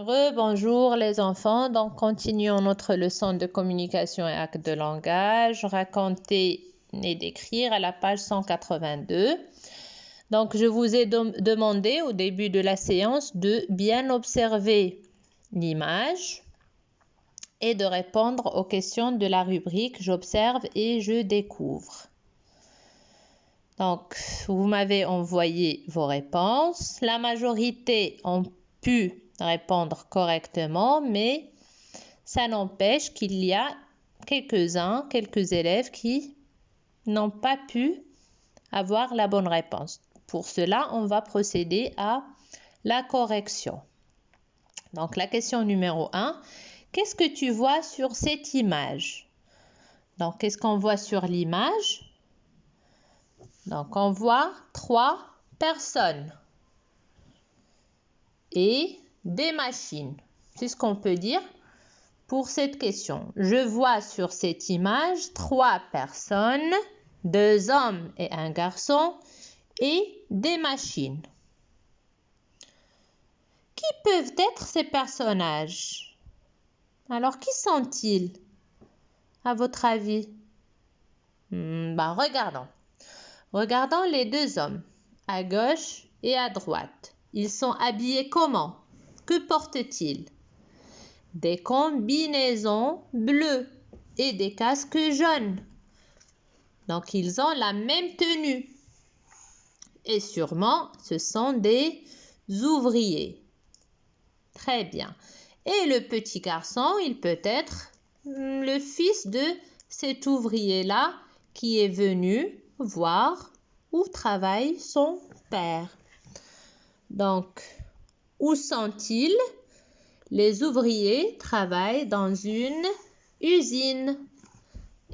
Bonjour les enfants, donc continuons notre leçon de communication et actes de langage, raconter et décrire à la page 182. Donc je vous ai demandé au début de la séance de bien observer l'image et de répondre aux questions de la rubrique j'observe et je découvre. Donc vous m'avez envoyé vos réponses, la majorité ont pu répondre correctement, mais ça n'empêche qu'il y a quelques élèves qui n'ont pas pu avoir la bonne réponse. Pour cela, on va procéder à la correction. Donc, la question numéro 1, qu'est-ce que tu vois sur cette image? Donc, qu'est-ce qu'on voit sur l'image? Donc, on voit 3 personnes et des machines. C'est ce qu'on peut dire pour cette question. Je vois sur cette image 3 personnes, 2 hommes et un garçon et des machines. Qui peuvent être ces personnages? Alors, qui sont-ils, à votre avis? Regardons. Regardons les 2 hommes, à gauche et à droite. Ils sont habillés comment? Que portent-ils? Des combinaisons bleues et des casques jaunes. Donc, ils ont la même tenue. Et sûrement, ce sont des ouvriers. Très bien. Et le petit garçon, il peut être le fils de cet ouvrier-là qui est venu voir où travaille son père. Donc, où sont-ils? Les ouvriers travaillent dans une usine.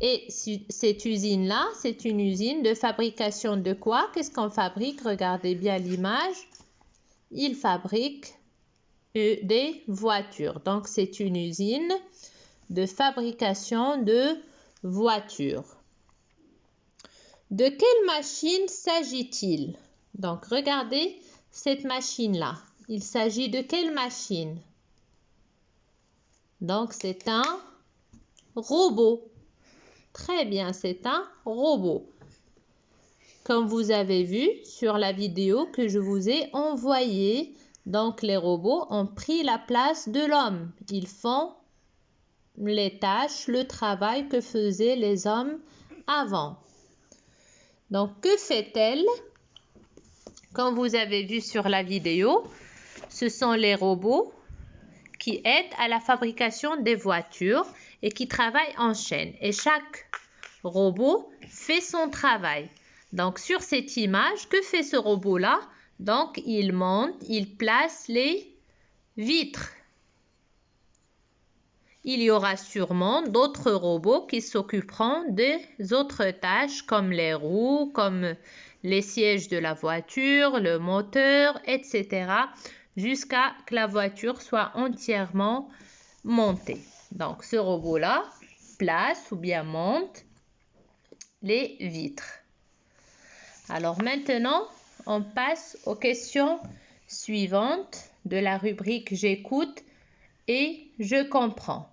Et cette usine-là, c'est une usine de fabrication de quoi? Qu'est-ce qu'on fabrique? Regardez bien l'image. Ils fabriquent des voitures. Donc, c'est une usine de fabrication de voitures. De quelle machine s'agit-il? Donc, regardez cette machine-là. Il s'agit de quelle machine? Donc, c'est un robot. Très bien, c'est un robot. Comme vous avez vu sur la vidéo que je vous ai envoyée, donc les robots ont pris la place de l'homme. Ils font les tâches, le travail que faisaient les hommes avant. Donc, que fait-elle? Comme vous avez vu sur la vidéo, ce sont les robots qui aident à la fabrication des voitures et qui travaillent en chaîne. Et chaque robot fait son travail. Donc, sur cette image, que fait ce robot-là? Donc, il monte, il place les vitres. Il y aura sûrement d'autres robots qui s'occuperont des autres tâches comme les roues, comme les sièges de la voiture, le moteur, etc. jusqu'à que la voiture soit entièrement montée. Donc, ce robot-là place ou bien monte les vitres. Alors maintenant, on passe aux questions suivantes de la rubrique j'écoute et je comprends.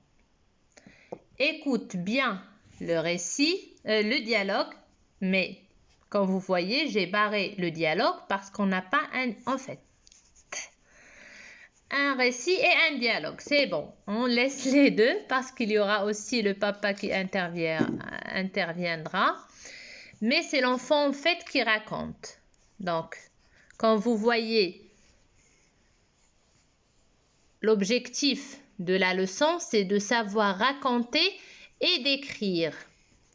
Écoute bien le récit, le dialogue, mais comme vous voyez, j'ai barré le dialogue parce qu'on n'a pas un récit et un dialogue. C'est bon, on laisse les deux parce qu'il y aura aussi le papa qui interviendra. Mais c'est l'enfant en fait qui raconte. Donc, quand vous voyez l'objectif de la leçon, c'est de savoir raconter et décrire.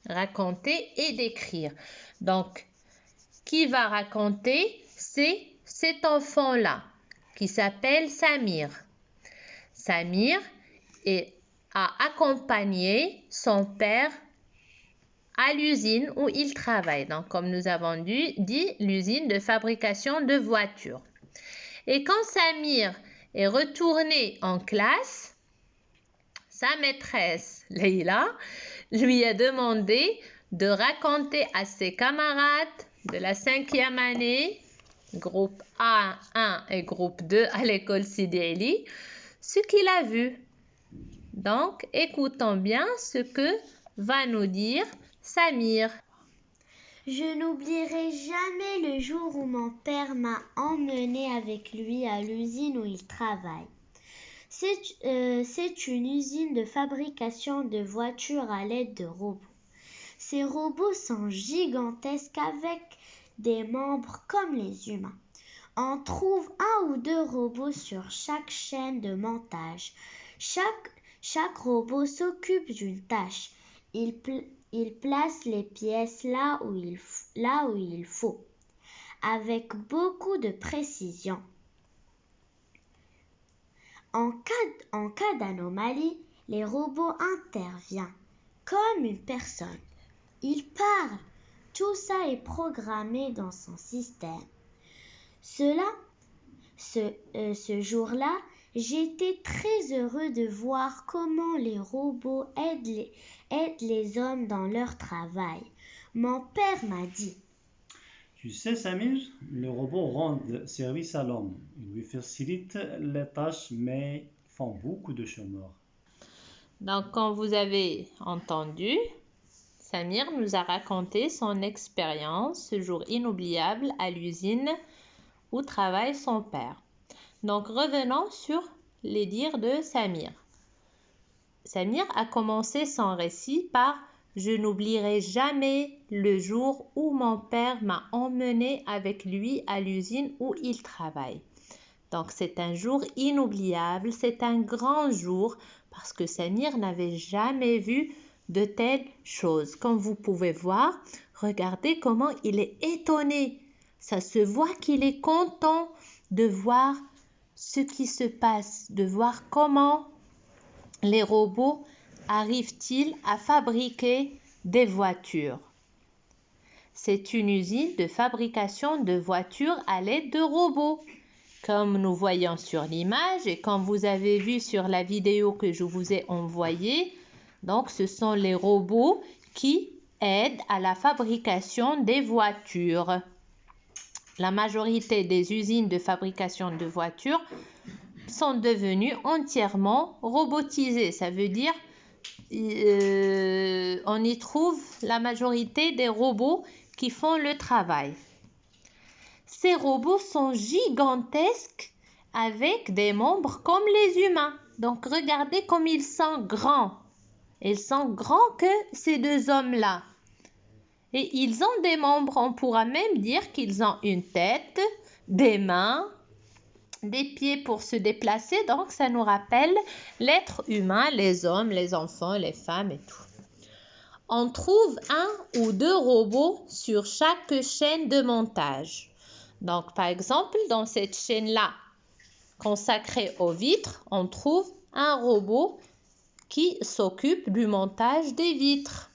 Raconter et décrire. Donc, qui va raconter? C'est cet enfant-là qui s'appelle Samir. Samir a accompagné son père à l'usine où il travaille. Donc, comme nous avons dit, l'usine de fabrication de voitures. Et quand Samir est retourné en classe, sa maîtresse, Leïla, lui a demandé de raconter à ses camarades de la 5e année, groupe A1 et groupe 2 à l'école Sidi Eli, ce qu'il a vu. Donc, écoutons bien ce que va nous dire Samir. Je n'oublierai jamais le jour où mon père m'a emmené avec lui à l'usine où il travaille. C'est une usine de fabrication de voitures à l'aide de robots. Ces robots sont gigantesques avec des membres comme les humains. On trouve un ou deux robots sur chaque chaîne de montage. Chaque robot s'occupe d'une tâche. Il place les pièces là où il faut, avec beaucoup de précision. En cas d'anomalie, les robots interviennent comme une personne. Ils parlent. Tout ça est programmé dans son système. Ce jour-là, j'étais très heureux de voir comment les robots aident les hommes dans leur travail. Mon père m'a dit: Tu sais, Samir, les robots rendent service à l'homme. Ils lui facilitent les tâches, mais font beaucoup de chômeurs. Donc, comme vous avez entendu, Samir nous a raconté son expérience, ce jour inoubliable à l'usine où travaille son père. Donc, revenons sur les dires de Samir. Samir a commencé son récit par « Je n'oublierai jamais le jour où mon père m'a emmené avec lui à l'usine où il travaille. » Donc, c'est un jour inoubliable, c'est un grand jour parce que Samir n'avait jamais vu de telles choses. Comme vous pouvez voir, regardez comment il est étonné. Ça se voit qu'il est content de voir ce qui se passe, de voir comment les robots arrivent-ils à fabriquer des voitures. C'est une usine de fabrication de voitures à l'aide de robots. Comme nous voyons sur l'image et comme vous avez vu sur la vidéo que je vous ai envoyée, donc ce sont les robots qui aident à la fabrication des voitures. La majorité des usines de fabrication de voitures sont devenues entièrement robotisées. Ça veut dire on y trouve la majorité des robots qui font le travail. Ces robots sont gigantesques avec des membres comme les humains. Donc regardez comme ils sont grands. Ils sont grands que ces deux hommes-là. Et ils ont des membres. On pourra même dire qu'ils ont une tête, des mains, des pieds pour se déplacer. Donc ça nous rappelle l'être humain, les hommes, les enfants, les femmes et tout. On trouve un ou deux robots sur chaque chaîne de montage. Donc, par exemple, dans cette chaîne-là consacrée aux vitres, on trouve un robot qui s'occupe du montage des vitres.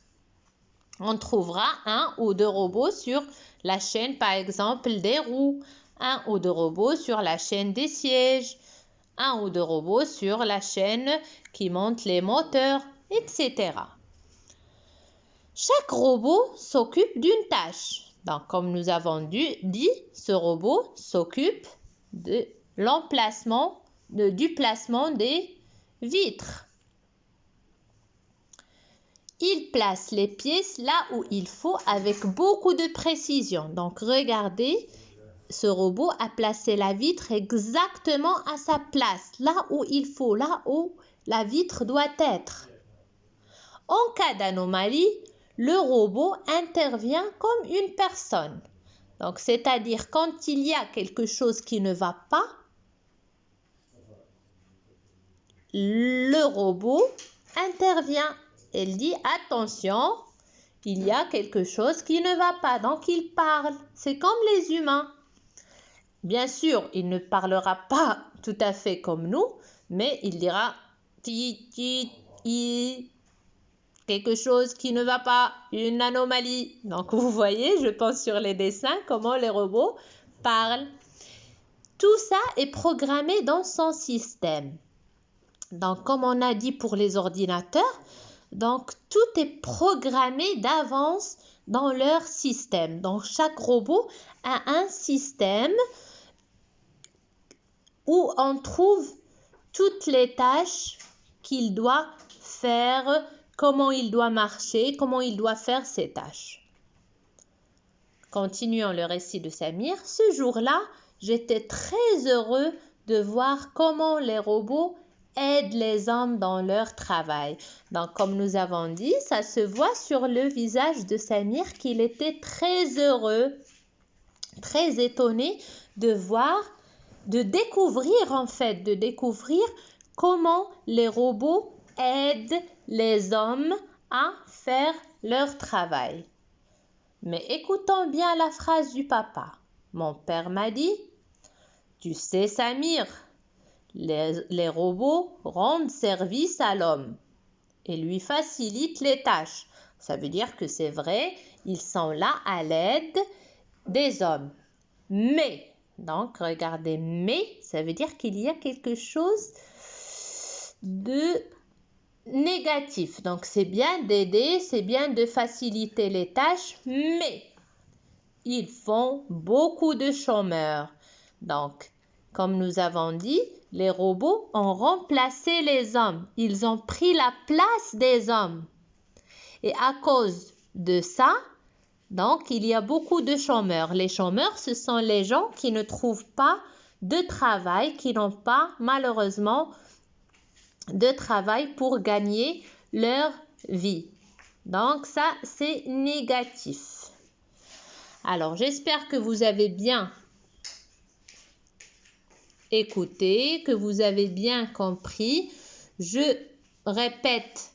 On trouvera un ou deux robots sur la chaîne, par exemple, des roues, un ou deux robots sur la chaîne des sièges, un ou deux robots sur la chaîne qui monte les moteurs, etc. Chaque robot s'occupe d'une tâche. Donc, comme nous avons dit, ce robot s'occupe de l'emplacement, du placement des vitres. Il place les pièces là où il faut avec beaucoup de précision. Donc, regardez, ce robot a placé la vitre exactement à sa place, là où il faut, là où la vitre doit être. En cas d'anomalie, le robot intervient comme une personne. Donc, c'est-à-dire quand il y a quelque chose qui ne va pas, le robot intervient. Il dit attention, il y a quelque chose qui ne va pas. Donc, il parle. C'est comme les humains. Bien sûr, il ne parlera pas tout à fait comme nous, mais il dira ti, ti, i. Quelque chose qui ne va pas, une anomalie. Donc, vous voyez, je pense sur les dessins, comment les robots parlent. Tout ça est programmé dans son système. Donc, comme on a dit pour les ordinateurs, donc tout est programmé d'avance dans leur système. Donc, chaque robot a un système où on trouve toutes les tâches qu'il doit faire, comment il doit marcher, comment il doit faire ses tâches. Continuons le récit de Samir. Ce jour-là, j'étais très heureux de voir comment les robots aident les hommes dans leur travail. Donc, comme nous avons dit, ça se voit sur le visage de Samir qu'il était très heureux, très étonné de voir, de découvrir comment les robots aident les hommes à faire leur travail. Mais écoutons bien la phrase du papa. Mon père m'a dit, tu sais Samir, les robots rendent service à l'homme et lui facilitent les tâches. Ça veut dire que c'est vrai, ils sont là à l'aide des hommes. Mais, donc regardez, mais, ça veut dire qu'il y a quelque chose de négatif. Donc c'est bien d'aider, c'est bien de faciliter les tâches, mais ils font beaucoup de chômeurs. Donc, comme nous avons dit, les robots ont remplacé les hommes. Ils ont pris la place des hommes. Et à cause de ça, donc, il y a beaucoup de chômeurs. Les chômeurs, ce sont les gens qui ne trouvent pas de travail, qui n'ont pas, malheureusement, de travail pour gagner leur vie. Donc, ça, c'est négatif. Alors, j'espère que vous avez bien écouté, que vous avez bien compris. Je répète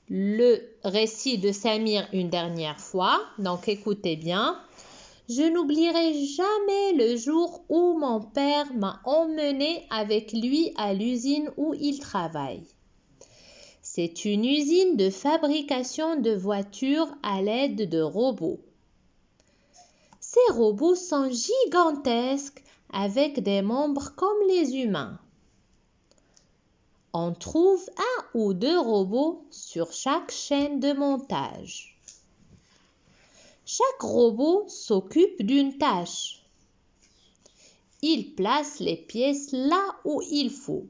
le récit de Samir une dernière fois. Donc, écoutez bien. Je n'oublierai jamais le jour où mon père m'a emmené avec lui à l'usine où il travaille. C'est une usine de fabrication de voitures à l'aide de robots. Ces robots sont gigantesques avec des membres comme les humains. On trouve 1 ou 2 robots sur chaque chaîne de montage. Chaque robot s'occupe d'une tâche. Il place les pièces là où il faut,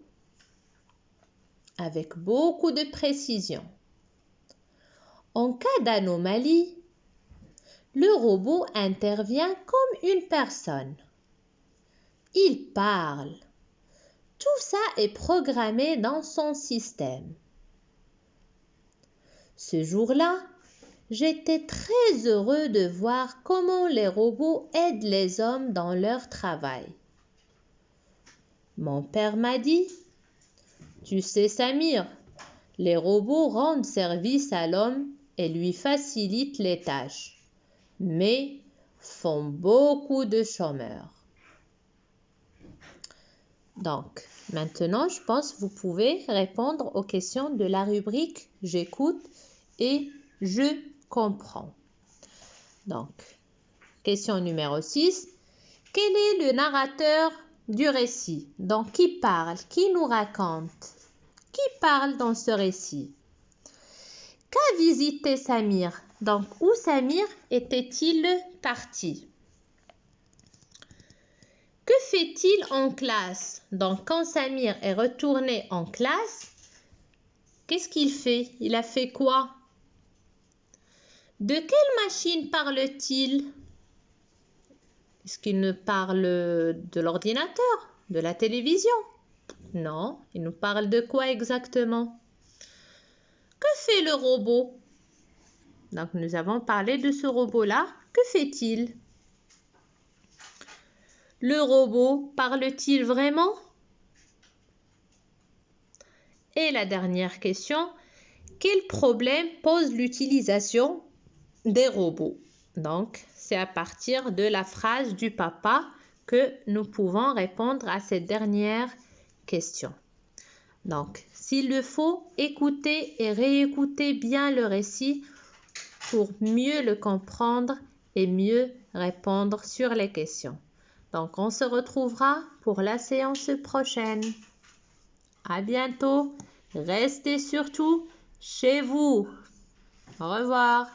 avec beaucoup de précision. En cas d'anomalie, le robot intervient comme une personne. Il parle. Tout ça est programmé dans son système. Ce jour-là, j'étais très heureux de voir comment les robots aident les hommes dans leur travail. Mon père m'a dit, tu sais Samir, les robots rendent service à l'homme et lui facilitent les tâches, mais font beaucoup de chômeurs. Donc, maintenant, je pense que vous pouvez répondre aux questions de la rubrique « J'écoute » et « Je comprends ». Donc, question numéro 6. Quel est le narrateur du récit? Donc, qui parle? Qui nous raconte? Qui parle dans ce récit? Qu'a visité Samir? Donc, où Samir était-il parti? Que fait-il en classe? Donc, quand Samir est retourné en classe, qu'est-ce qu'il fait? Il a fait quoi? De quelle machine parle-t-il? Est-ce qu'il nous parle de l'ordinateur? De la télévision? Non, il nous parle de quoi exactement? Que fait le robot? Donc, nous avons parlé de ce robot-là. Que fait-il? Le robot parle-t-il vraiment? Et la dernière question, quel problème pose l'utilisation des robots? Donc, c'est à partir de la phrase du papa que nous pouvons répondre à cette dernière question. Donc, s'il le faut, écoutez et réécoutez bien le récit pour mieux le comprendre et mieux répondre sur les questions. Donc, on se retrouvera pour la séance prochaine. À bientôt. Restez surtout chez vous. Au revoir.